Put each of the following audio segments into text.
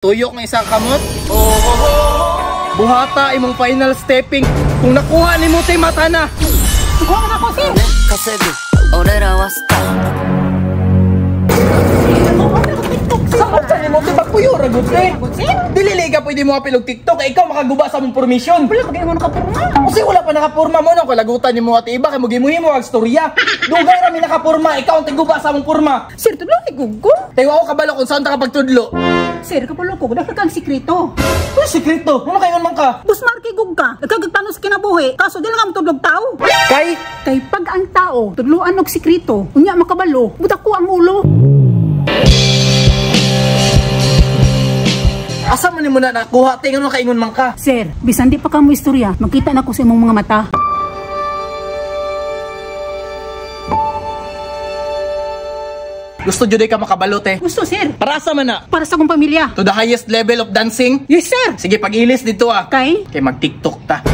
Tuyok ng isang kamot. Buhata imong final stepping. Kung nakuha ni mo tay mata na. Kuha na ako, sir. Kasedi, orera wasta. Sakot sa mo tay pagpuyo ragot eh. Dili liga pwede mo apilog TikTok kay ikaw makaguba sa mong permission. Wala ka mo nakapurma. Kasi wala pa nakapurma mo nang kalagutan ni mo at iba kay mugi-muhi mo ang storya. Dugay ra mi nakapurma, ikaw ang tiguba sa mong purma. Sir, tudlo ni gugo. Tayo ako kabalo kung saan ta kapagtudlo. Sir, kapalo ko, dahil kang sikreto. Ano sikreto? Ano kayo man ka? Bus marki gug ka, nagkagagpano sa kinabuhi, kaso dili nga matudlog tao. Kay Kay pag ang tao, tudluan og sikreto, unya makabalo, butak ko ang ulo. asa man ni mo na nakuha? Tingnan mo kaingon man ka. Sir, bisan di pa ka mo istorya, makita na ko sa imong mga mata. Gusto jud ka makabalote. Gusto, sir. Para asa man na? Para sa akong pamilya. To the highest level of dancing? Yes, sir. Sige, pag-ilis dito ah. Kay? Kay mag-TikTok ta.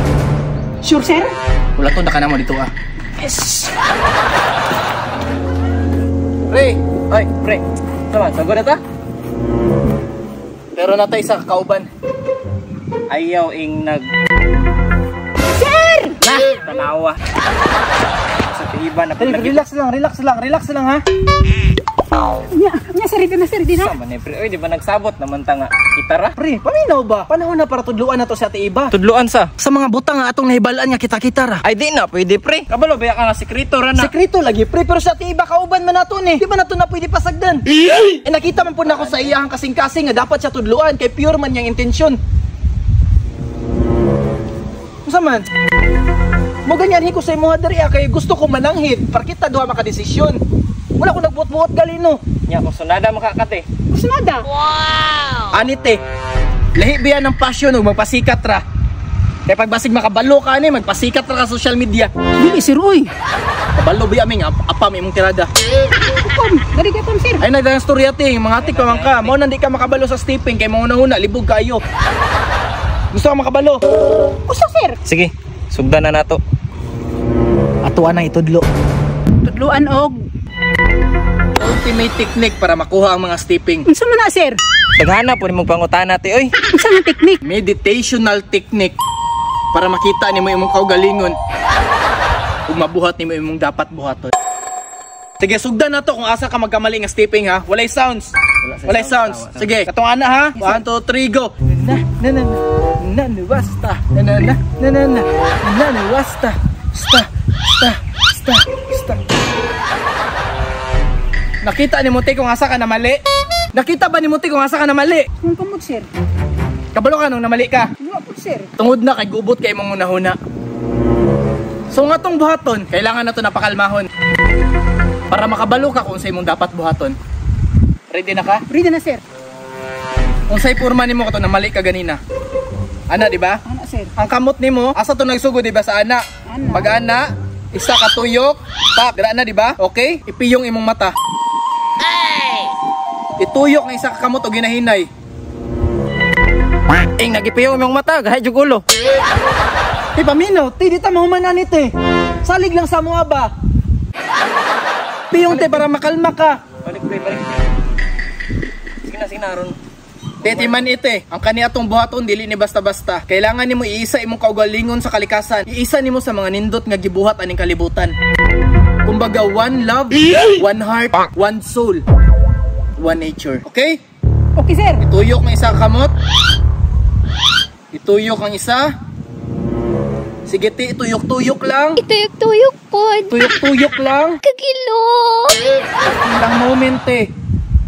Sure, sir? Wala to, naka na mo dito ah. Yes. Pre! Ay, pre. Sama, sagot na ta? Pero natay sa kauban. Ayaw ing nag... Sir! Na! Tanawa. Sa tiiba na relax lang ha. Nya, sir, ito na, sir, di na. Sama ni pre. Oy, di ba nagsabot naman ta nga kitara? Pre, paminaw ba? Panahon na para tudluan na to sa tiiba. Tudluan sa? Sa mga butang nga atong nahibalaan nga kita-kitara. Ay di na, pwede pre. Kabalo, baya ka nga sekreto ra na. Sekreto lagi pre, pero sa tiiba kauban man nato ni. Di ba nato na pwede pasagdan? Eh nakita man po na ako sa iyang kasing-kasing nga dapat siya tudluan kay pure man yang intensyon. Unsa man? Mo ganyan ko sa imo diri kay gusto ko mananghid para kita duha makadesisyon. Wala ko nagbuot-buot galino. Nya ko sunada makakate. Sunada. Wow! Anite. Lahi biya ng passion ug magpasikat ra. Kay pagbasig makabalo ka ani magpasikat ra ka social media. Dili, sir, uy. Kabalo biya ming apam imong tirada. Kom, dali ka pam, sir. Ay nagdang storya ting mga atik pa man ka. Mao nandi ka makabalo sa stepping kay mo una libog kayo. Gusto ka makabalo? Gusto, sir. Sige, sugdan na nato. Atuan ang itudlo. Tudluan og Ultimate technique para makuha ang mga stepping. unsa man na, sir? Daghana po nimong pangutana ti oy. Unsa nga technique? Meditational technique para makita nimo imong kaugalingon ug mabuhat nimo imong dapat buhaton. Sige, sugdan na to kung asa ka magkamali nga stepping ha. Walay sounds. Walay sounds. Sige, katong ana ha. 1 2 3 go. Na basta. Na basta. Sta. Nakita ni Muti kung asa ka na mali? Nakita ba ni Muti kung asa ka na mali? Kung kamot, sir. Kabalo ka nung namali ka. Wala po, sir. Tungod na kay gubot kay imong unahuna. So nga tong buhaton, kailangan na to napakalmahon. Para makabalo ka kung sa imong dapat buhaton. Ready na ka? Ready na, sir. Kung sa'y purma nimo kato namali ka ganina. Ana, di ba? Ana, sir. Ang kamot nimo, asa to nagsugod di ba sa ana? Ana. Pag ana, isa ka tuyok, tak, dira na di ba? Okay? Ipiyong imong mata. Ituyok ng isa ka kamot o ginahinay. Nagipiyong imong mata, gahay jug ulo. Paminaw, ti di ta mahumananit eh. Salig lang sa mga ba. Piyong te para makalma ka. Balik. Sige na ron. Teti man ite, ang kani atong buhaton dili ni basta-basta. Kailangan nimo iisa imong kaugalingon sa kalikasan. Iisa nimo sa mga nindot nga gibuhat aning kalibutan. Kumbaga, one love, one heart, one soul, one nature. Okay? Okay, sir. Ituyok ng isa kamot. Ituyok ang isa. Sige, ti, tuyok-tuyok lang. Ituyok-tuyok pod. Tuyok-tuyok lang. Kagilo! Ilang moment eh.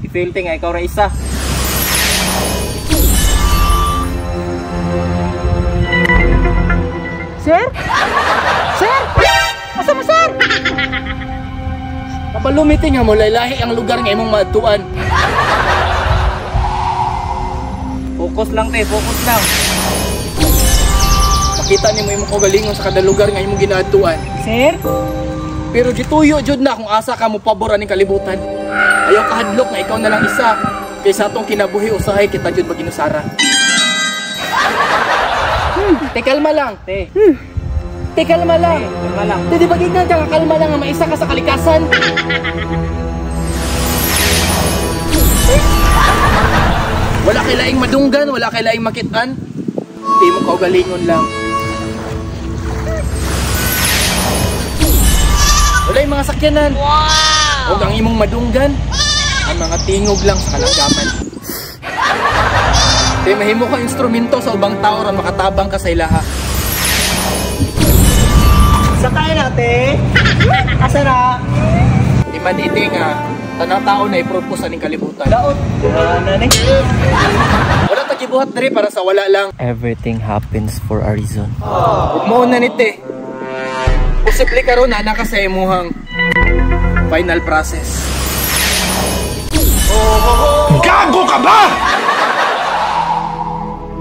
I-fail nga, ikaw ra isa. Sir? Sir? Asa mo, sir? Kapalumiti nga mo, laylahi ang lugar nga imong maadtuan. Focus lang te, focus lang. Makita nimo imong kaugalingon sa kada lugar nga imong ginaadtuan. Sir? Pero gituyo jud na kung asa ka mo pabor aning kalibutan. Ayaw kahadlok nga ikaw na lang isa. Kaysa atong kinabuhi usahay kita jud maginusara. Te, kalma lang, te. Te, kalma lang. Kalma lang. Te, di ba gignan ka kalma lang nga maisa ka sa kalikasan? Wala kay laing madunggan, wala kay laing makitaan. Di mo kaugalingon lang. Wala yung mga sakyanan. Wow! Huwag ang imong madunggan. Ang mga tingog lang sa kalanggaman. Di mahimo ka instrumento sa ubang tao ran makatabang ka sa ilaha. Sakay natin. Asa na? Di man iti nga, tanang tao na i-propose aning kalibutan. Daot. Na ni. Wala tagibuhat diri para sa wala lang. Everything happens for a reason. Huwag mo na niti. Posible ka ron, anak ka sa imuhang final process. Gago ka ba?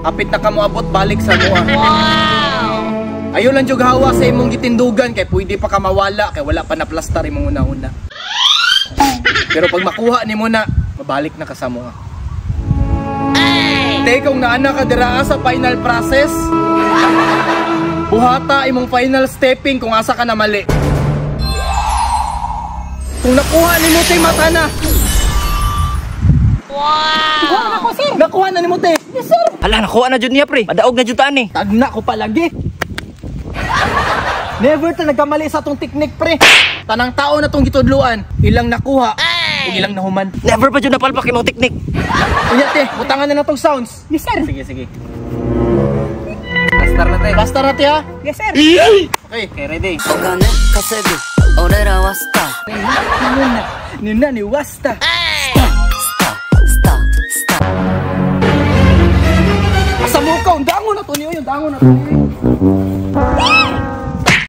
Kapit na ka mo abot balik sa mua. Wow! Ayaw lang jug hawa sa imong gitindugan kay pwede pa ka mawala kay wala pa na plaster imong una-una. Pero pag makuha ni mo na, mabalik na ka sa mua. Tay kung naana ka dira sa final process, buhata imong final stepping kung asa ka na mali. Kung nakuha ni mo tay mata na. Wow! Nakuha na ni mo tay. Yes sir. Hala, nakuha na jud niya pre. Madaog na jud ani. Tagna ko palagi. Never ta nagkamali sa tong teknik pre. Tanang tao na tong gitudluan, ilang nakuha, ug ilang nahuman. Never pa jud napalpak imong teknik. Unya te, butangan na tong sounds. Yes sir. Sige, sige. Plaster na te. Plaster na te ha. Yes sir. Okay, ready. お金稼ぐ俺らはスター Nina ni Wasta. スター Asa mo ka? Ang dango na to niyo, yung dango na to niyo.